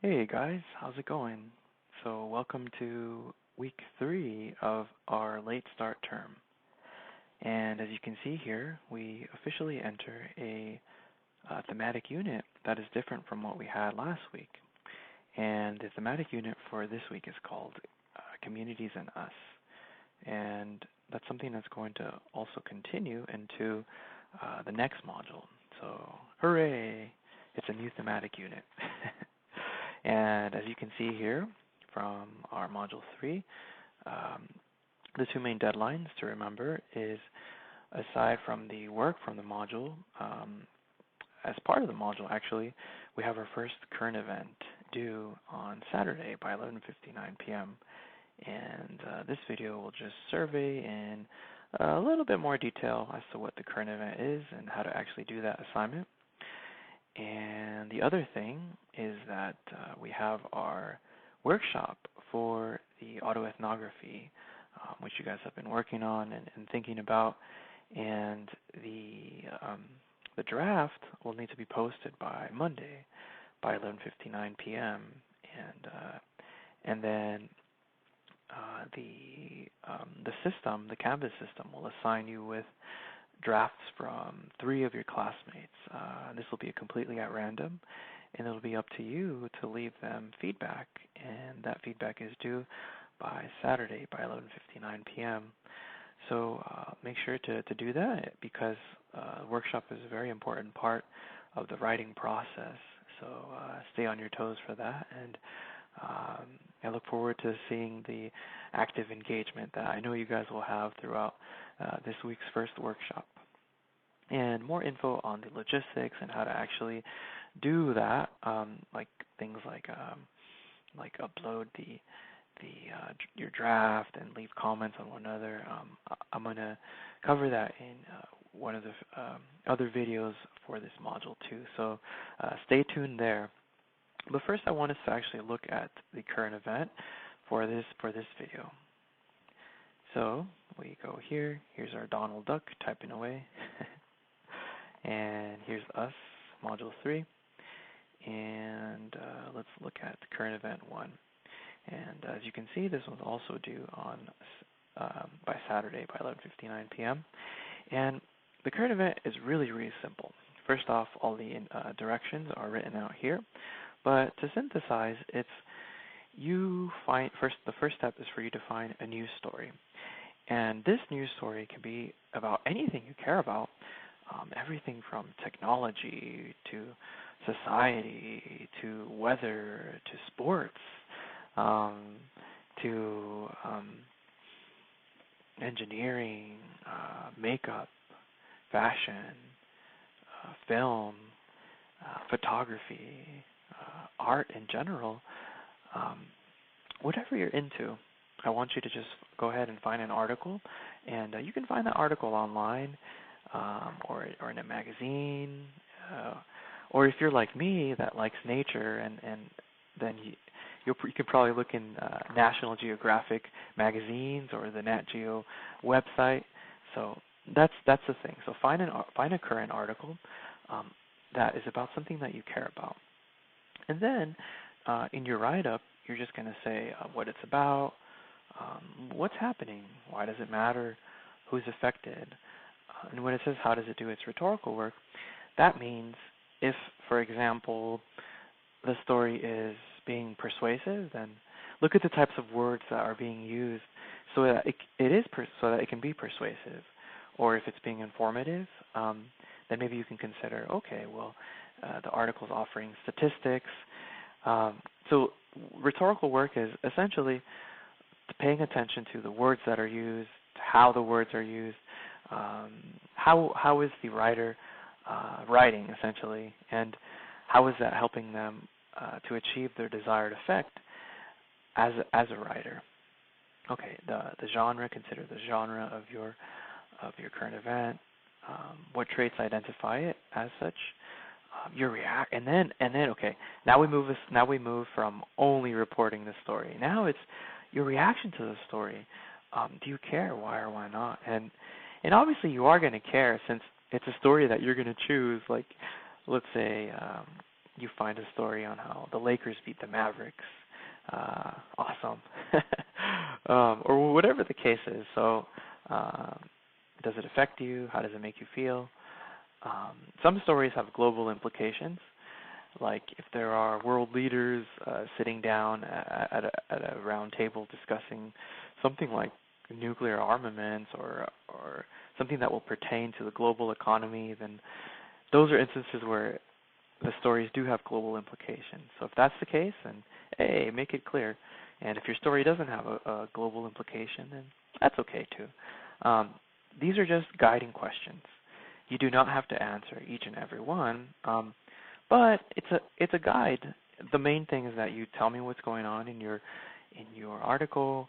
Hey guys, how's it going? So, welcome to week 3 of our late start term. And as you can see here, we officially enter a thematic unit that is different from what we had last week. And the thematic unit for this week is called Communities and Us. And that's something that's going to also continue into the next module. So, hooray! It's a new thematic unit. And as you can see here from our Module 3, um, the two main deadlines to remember is, aside from the work from the module, as part of the module actually, we have our first current event due on Saturday by 11:59 p.m. And this video will just survey in a little bit more detail as to what the current event is and how to actually do that assignment. And the other thing is that we have our workshop for the autoethnography, which you guys have been working on and thinking about. And the draft will need to be posted by Monday by 11:59 p.m. And then the system, the Canvas system, will assign you with drafts from 3 of your classmates. This will be completely at random, and it'll be up to you to leave them feedback, and that feedback is due by Saturday by 11:59 p.m. So make sure to do that, because workshop is a very important part of the writing process. So stay on your toes for that, and I look forward to seeing the active engagement that I know you guys will have throughout this week's first workshop. And more info on the logistics and how to actually do that, like things like upload your draft and leave comments on one another. I'm gonna cover that in one of the other videos for this module too. So stay tuned there. But first, I want us to actually look at the current event for this video. So we go here. Here's our Donald Duck typing away. And here's us, Module 3. And let's look at current event 1. And as you can see, this one's also due on by Saturday by 11:59 p.m. And the current event is really, really simple. First off, all the directions are written out here. But to synthesize, the first step is for you to find a news story. And this news story can be about anything you care about, everything from technology to society to weather to sports to engineering, makeup, fashion, film, photography, art in general, whatever you're into. I want you to just go ahead and find an article, and you can find that article online, or in a magazine, or if you're like me that likes nature, and then you can probably look in National Geographic magazines or the Nat Geo website. So that's the thing. So find a current article that is about something that you care about, and then in your write-up, you're just going to say what it's about, what's happening, why does it matter, who's affected. And when it says how does it do its rhetorical work, that means if, for example, the story is being persuasive, then look at the types of words that are being used so that so that it can be persuasive. Or if it's being informative, then maybe you can consider, okay, well, the article's offering statistics. So rhetorical work is essentially paying attention to the words that are used, how the words are used, how is the writer writing essentially, and how is that helping them to achieve their desired effect as a writer. Okay, the genre. Consider the genre of your current event. What traits identify it as such. Your react, and then okay. Now we move from only reporting the story. Now it's your reaction to the story. Do you care? Why or why not? And obviously you are going to care, since it's a story that you're going to choose. Like, let's say you find a story on how the Lakers beat the Mavericks. Awesome. Or whatever the case is. So does it affect you? How does it make you feel? Some stories have global implications, like if there are world leaders sitting down at a round table discussing something like nuclear armaments or something that will pertain to the global economy, then those are instances where the stories do have global implications. So if that's the case, then hey, make it clear. And if your story doesn't have a global implication, then that's okay too. These are just guiding questions. You do not have to answer each and every one, but it's a guide. The main thing is that you tell me what's going on in your article,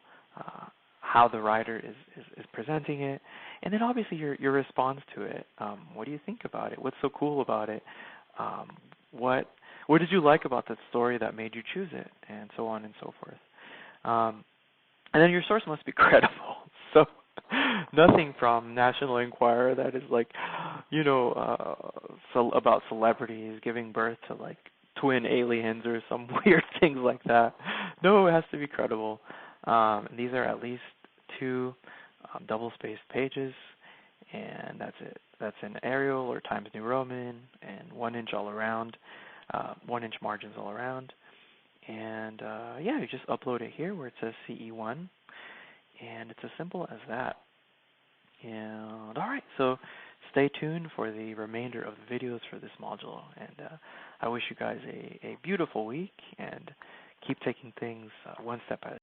how the writer is presenting it, and then obviously your response to it. What do you think about it? What's so cool about it? What did you like about the story that made you choose it, and so on and so forth. And then your source must be credible. So nothing from National Enquirer that is like, about celebrities giving birth to like twin aliens or some weird things like that. No, it has to be credible. These are at least 2 double-spaced pages, and that's it. That's in Arial or Times New Roman, and 1-inch all around, 1-inch margins all around. And you just upload it here where it says CE1, and it's as simple as that. And all right, so stay tuned for the remainder of the videos for this module, and I wish you guys a beautiful week, and keep taking things one step at a time.